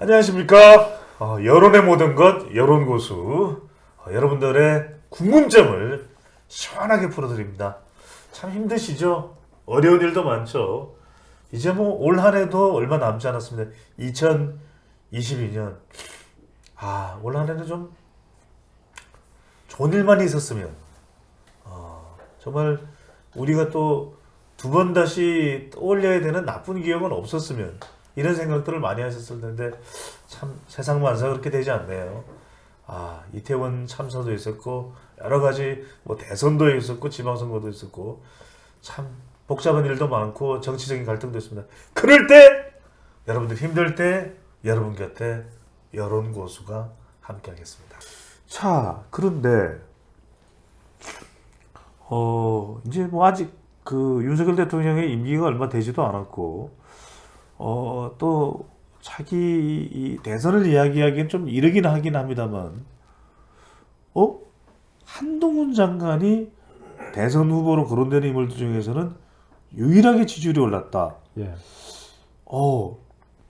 안녕하십니까. 여론의 모든 것 여론고수. 여러분들의 궁금점을 시원하게 풀어드립니다. 참 힘드시죠? 어려운 일도 많죠. 이제 뭐 올 한 해도 얼마 남지 않았습니다. 2022년. 올 한 해는 좀 좋은 일만 있었으면, 정말 우리가 또 두 번 다시 떠올려야 되는 나쁜 기억은 없었으면, 이런 생각들을 많이 하셨을 텐데 참 세상 만사 그렇게 되지 않네요. 이태원 참사도 있었고 여러 가지 뭐 대선도 있었고 지방선거도 있었고 참 복잡한 일도 많고 정치적인 갈등도 있습니다. 그럴 때 여러분들 힘들 때 여러분 곁에 여론고수가 함께하겠습니다. 자, 그런데 이제 뭐 아직 그 윤석열 대통령의 임기가 얼마 되지도 않았고 또 자기 이 대선을 이야기하기엔 좀 이르긴 하긴 합니다만, 한동훈 장관이 대선 후보로 거론되는 인물들 중에서는 유일하게 지지율이 올랐다. 예.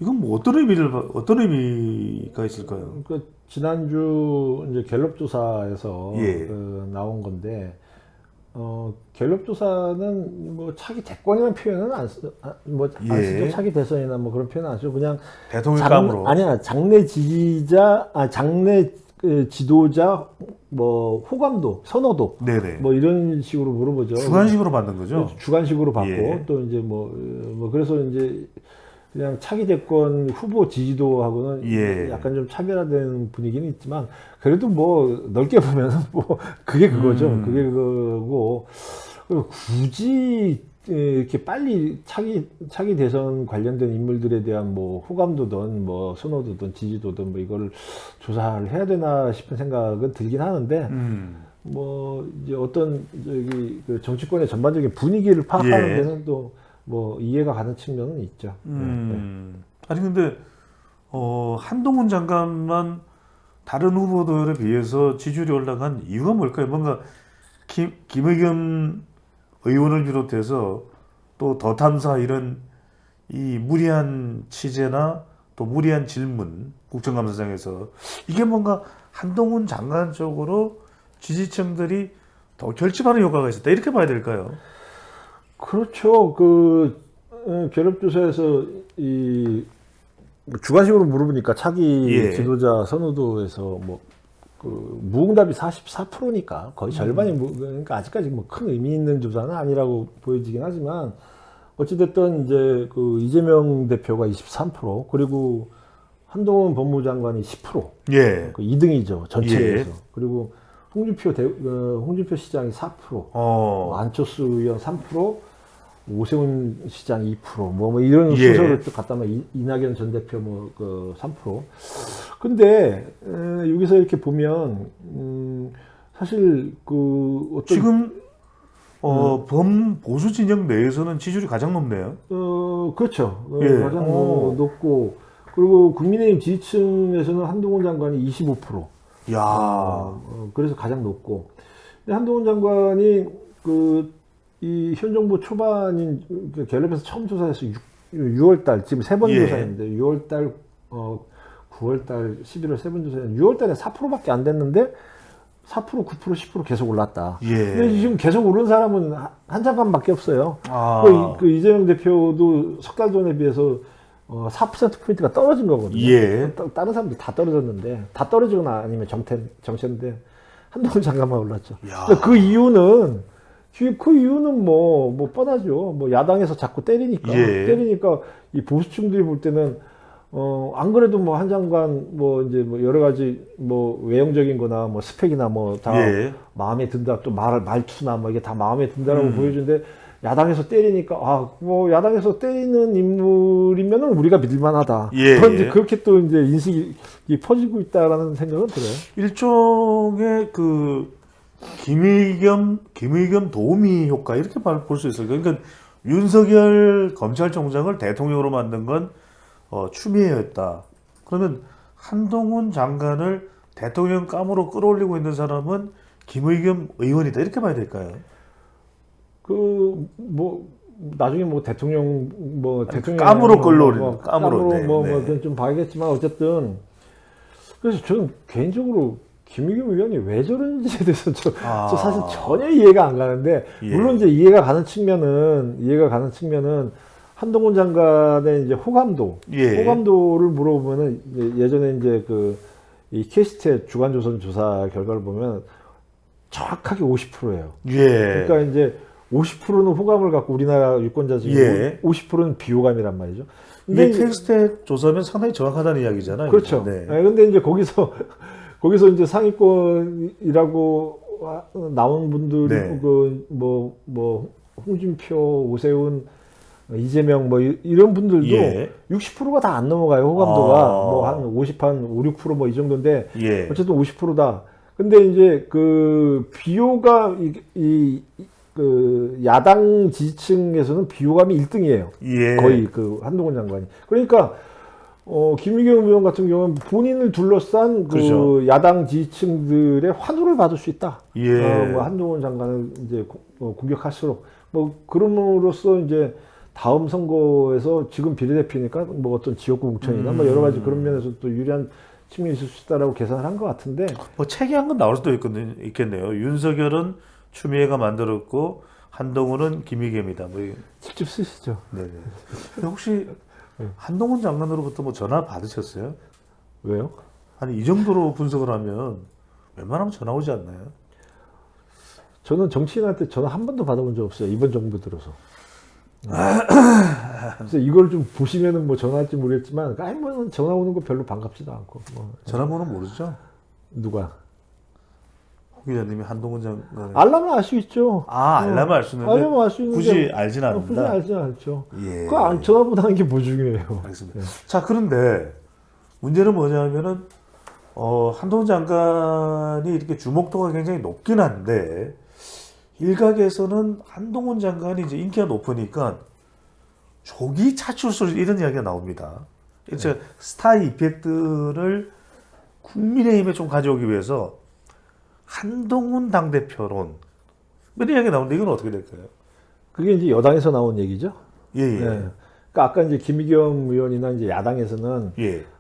이건 뭐 어떤 의미가 있을까요? 그 지난주 이제 갤럽 조사에서 예. 나온 건데, 갤럽 조사는 뭐 차기 대권이라는 표현은 안 쓰죠. 차기 대선이나 뭐 그런 표현은 안 쓰죠. 그냥 대통령감으로. 장내 지지자, 장내 지도자 뭐 호감도, 선호도, 네네. 뭐 이런 식으로 물어보죠. 주관식으로 받는 거죠. 주관식으로 받고, 예. 또 이제 뭐 그래서 이제 그냥 차기 대권 후보 지지도하고는 예. 약간 좀 차별화된 분위기는 있지만, 그래도 뭐 넓게 보면은 뭐 그게 그거죠. 그게 그거고, 그리고 굳이 이렇게 빨리 차기 대선 관련된 인물들에 대한 뭐 호감도든 뭐 선호도든 지지도든 뭐 이걸 조사를 해야 되나 싶은 생각은 들긴 하는데, 뭐 이제 어떤 그 정치권의 전반적인 분위기를 파악하는 예. 데는 또 뭐 이해가 가는 측면은 있죠. 아니 근데 한동훈 장관만 다른 후보들에 비해서 지지율이 올라간 이유가 뭘까요? 뭔가 김의겸 의원을 비롯해서 또 더 탐사 이런 이 무리한 취재나 또 무리한 질문 국정감사장에서 이게 뭔가 한동훈 장관 쪽으로 지지층들이 더 결집하는 효과가 있었다, 이렇게 봐야 될까요? 그렇죠. 갤럽 조사에서 이 주관식으로 물어보니까 차기 예. 지도자 선호도에서 무응답이 44%니까 거의 절반이 그러니까 아직까지 뭐 큰 의미 있는 조사는 아니라고 보여지긴 하지만, 어찌됐든 이제 그 이재명 대표가 23%, 그리고 한동훈 법무장관이 10%, 예. 그 2등이죠 전체에서. 예. 그리고 홍준표 시장이 4%, 안철수 의원 3%, 오세훈 시장 2%, 뭐 이런 예. 순서를 쭉 갖다면 이낙연 전 대표 3%. 근데 여기서 이렇게 보면 사실 어떤 지금 범보수 진영 내에서는 지지율이 가장 높네요. 그렇죠. 예. 가장 높고, 그리고 국민의힘 지지층에서는 한동훈 장관이 25%. 야. 그래서 가장 높고. 근데 한동훈 장관이 이 현 정부 초반인 갤럽에서 처음 조사해서 6월달, 지금 세 번 예. 조사했는데 6월달, 9월달, 11월 세 번 조사했는데 6월달에 4%밖에 안 됐는데 4%, 9%, 10% 계속 올랐다. 예. 근데 지금 계속 오른 사람은 한 장관밖에 없어요. 아. 이재명 대표도 석 달 전에 비해서 4%포인트가 떨어진 거거든요. 예. 다른 사람들 다 떨어졌는데, 다 떨어지거나 아니면 정체인데 한동훈 장관만 올랐죠. 야. 그 이유는 뭐 뻔하죠. 뭐 야당에서 자꾸 때리니까. 예. 때리니까 이 보수층들이 볼 때는 안 그래도 뭐 한 장관 이제 여러 가지 외형적인 거나 스펙이나 다 예. 마음에 든다, 또 말투나 이게 다 마음에 든다라고 보여주는데, 야당에서 때리니까 야당에서 때리는 인물이면은 우리가 믿을만하다. 예. 이제 그렇게 또 이제 인식이 퍼지고 있다라는 생각은 들어요. 일종의 김의겸 도우미 효과, 이렇게 볼 수 있어요. 그러니까 윤석열 검찰총장을 대통령으로 만든 건 추미애였다. 그러면 한동훈 장관을 대통령감으로 끌어올리고 있는 사람은 김의겸 의원이다, 이렇게 봐야 될까요? 나중에 뭐 대통령 깜으로 끌려오는 깜으로 그건 좀 봐야겠지만 어쨌든 그래서 저는 개인적으로 김의겸 의원이 왜 저런지에 대해서 저 사실 전혀 이해가 안 가는데 물론 이제 이해가 가는 측면은 한동훈 장관의 이제 호감도를 물어보면은 예전에 이제 이 캐스트의 주간조선 조사 결과를 보면 정확하게 50%예요. 그러니까 이제 50%는 호감을 갖고 우리나라 유권자 중에 50%는 비호감이란 말이죠. 근데 캐스트의 조사면 상당히 정확하다는 이야기잖아요. 그렇죠. 근데 이제 거기서 이제 상위권이라고 나온 분들이 홍준표, 오세훈, 이재명 이런 분들도 60%가 다 안 넘어가요. 호감도가 뭐 한 5, 6% 뭐 이 정도인데 어쨌든 50%다. 근데 이제 비호감 야당 지지층에서는 비호감이 1등이에요. 거의 한동훈 장관이. 그러니까 김의겸 의원 같은 경우는 본인을 둘러싼 그렇죠. 야당 지지층들의 환호를 받을 수 있다. 뭐 한동훈 장관을 이제 공격할수록 그럼으로써 이제 다음 선거에서 지금 비례대표니까 뭐 어떤 지역구 공천이나 뭐 여러 가지 그런 면에서 또 유리한 측면이 있을 수 있다라고 계산을 한 것 같은데. 뭐 책이 한 건 나올 수도 있겠네요. 윤석열은 추미애가 만들었고 한동훈은 김의겸이다. 직접 쓰시죠. 네네. 혹시 한동훈 장관으로부터 뭐 전화 받으셨어요? 왜요? 아니 이 정도로 분석을 하면 웬만하면 전화 오지 않나요? 저는 정치인한테 전화 한 번도 받아본 적 없어요. 이번 정부 들어서. 그래서 이걸 좀 보시면은 뭐 전화할지 모르겠지만, 뭐 전화 오는 거 별로 반갑지도 않고. 전화번호 모르죠? 누가? 홍 기자님이 한동훈 장관. 알라면 알 수 있죠. 알라면 알 수 있는데. 알라면 알 수 있는데. 굳이 알진 않는다. 굳이 알지는 않죠. 예. 그 전화번호 하는 게 뭐 중요해요. 알겠습니다. 자, 그런데 문제는 뭐냐면은 한동훈 장관이 이렇게 주목도가 굉장히 높긴 한데. 일각에서는 한동훈 장관이 이제 인기가 높으니까 조기 차출술 이런 이야기가 나옵니다. 스타 이펙트를 국민의힘에 좀 가져오기 위해서 한동훈 당대표론 이런 이야기가 나오는데 이건 어떻게 될까요? 그게 이제 여당에서 나온 얘기죠. 예. 그러니까 아까 이제 김의겸 의원이나 이제 야당에서는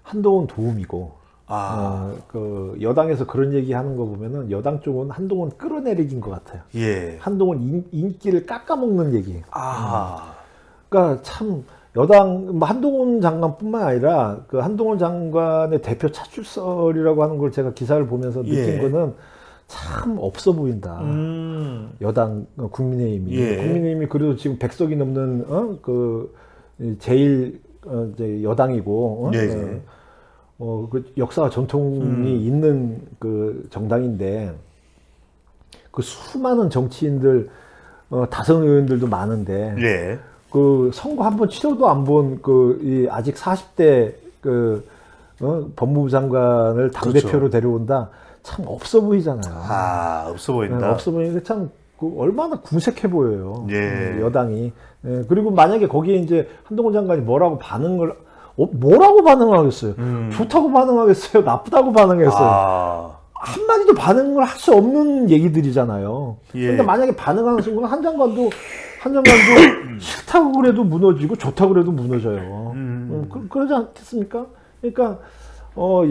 한동훈 도움이고. 여당에서 그런 얘기 하는 거 보면은 여당 쪽은 한동훈 끌어내리기인 것 같아요. 한동훈 인기를 깎아먹는 얘기. 그러니까 참 여당, 한동훈 장관뿐만 아니라 한동훈 장관의 대표 차출설이라고 하는 걸 제가 기사를 보면서 느낀 거는 참 없어 보인다. 여당, 국민의힘이. 국민의힘이 그래도 지금 100석이 넘는, 제일, 이제 여당이고, 그 역사와 전통이 있는 정당인데, 수많은 정치인들, 다선 의원들도 많은데, 선거 한번 치러도 안 본, 아직 40대, 법무부 장관을 당대표로 데려온다? 참 없어 보이잖아요. 없어 보인다. 없어 보이니까 참, 얼마나 궁색해 보여요. 여당이. 그리고 만약에 거기에 이제 한동훈 장관이 뭐라고 반응하겠어요? 좋다고 반응하겠어요? 나쁘다고 반응했어요? 한마디도 반응을 할 수 없는 얘기들이잖아요. 근데 만약에 반응하는 순간 한 장관도 싫다고 그래도 무너지고 좋다고 그래도 무너져요. 그러지 않겠습니까? 그러니까,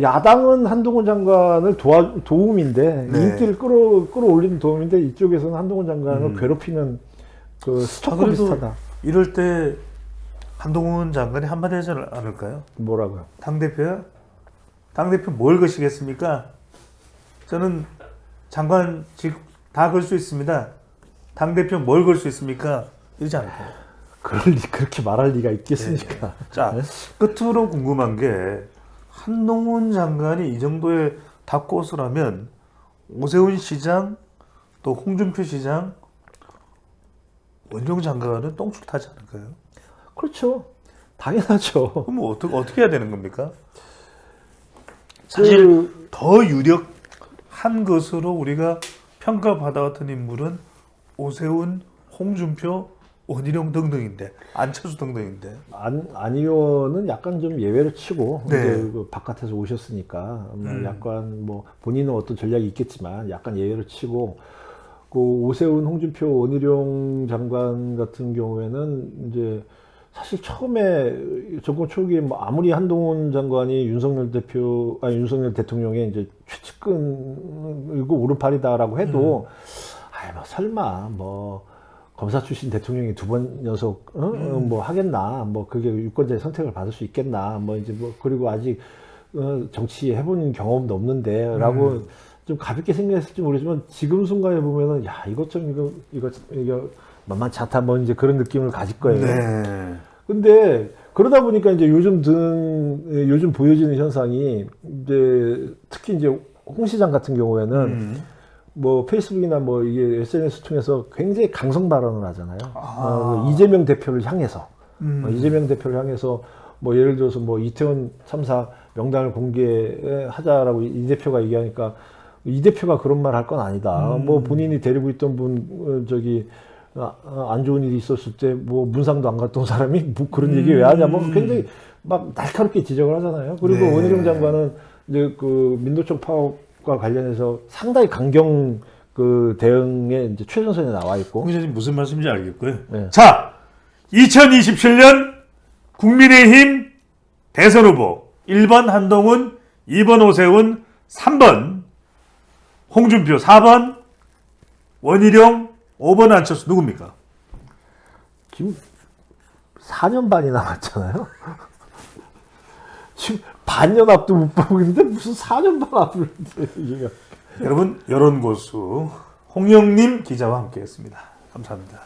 야당은 한동훈 장관을 도움인데, 인기를 끌어올리는 도움인데, 이쪽에서는 한동훈 장관을 괴롭히는 스토커 비슷하다. 이럴 때, 한동훈 장관이 한마디 하지 않을까요? 뭐라고요? 당대표야? 당대표 뭘 거시겠습니까? 저는 장관직 다 걸 수 있습니다. 당대표 뭘 걸 수 있습니까? 이러지 않을까요? 그렇게 말할 리가 있겠습니까? 자, 끝으로 궁금한 게 한동훈 장관이 이 정도의 닭고수라면 오세훈 시장 또 홍준표 시장 원종 장관은 똥줄 타지 않을까요? 그렇죠. 당연하죠. 그럼 뭐 어떻게 해야 되는 겁니까? 사실 더 유력한 것으로 우리가 평가받아왔던 인물은 오세훈, 홍준표, 원희룡 등등인데, 안철수 등등인데. 안 의원은 약간 좀 예외를 치고 이제 바깥에서 오셨으니까 약간 뭐 본인은 어떤 전략이 있겠지만 약간 예외를 치고 그 오세훈, 홍준표, 원희룡 장관 같은 경우에는 이제 사실 처음에 정권 초기에 뭐 아무리 한동훈 장관이 윤석열 대통령의 이제 최측근이고 오른팔이다라고 해도 아이 뭐 설마 뭐 검사 출신 대통령이 두 번 연속 뭐 하겠나 뭐 그게 유권자의 선택을 받을 수 있겠나 뭐 이제 뭐 그리고 아직 정치 해본 경험도 없는데라고 좀 가볍게 생각했을지 모르지만 지금 순간에 보면은 야 이것 좀 이거 만만치 않다 뭐 이제 그런 느낌을 가질 거예요. 네. 근데 그러다 보니까 이제 요즘 보여지는 현상이 이제 특히 이제 홍 시장 같은 경우에는 뭐 페이스북이나 뭐 이게 SNS 통해서 굉장히 강성 발언을 하잖아요. 이재명 대표를 향해서 이재명 대표를 향해서 뭐 예를 들어서 뭐 이태원 참사 명단을 공개하자라고 이 대표가 얘기하니까 이 대표가 그런 말 할 건 아니다. 뭐 본인이 데리고 있던 분 안 좋은 일이 있었을 때 뭐 문상도 안 갔던 사람이 뭐 그런 얘기 왜 하냐. 뭐 굉장히 막 날카롭게 지적을 하잖아요. 그리고 네. 원희룡 장관은 이제 그 민노총 파업과 관련해서 상당히 강경 그 대응에 이제 최전선에 나와 있고. 홍 기자님 무슨 말씀인지 알겠고요. 네. 자, 2027년 국민의힘 대선 후보 1번 한동훈, 2번 오세훈, 3번 홍준표, 4번 원희룡, 5번 안철수 누굽니까? 지금 4년 반이 남았잖아요. 지금 반년 앞도 못 보고 있는데 무슨 4년 반 앞을 얘기가. 여러분 여론고수 홍영님 기자와 함께했습니다. 감사합니다.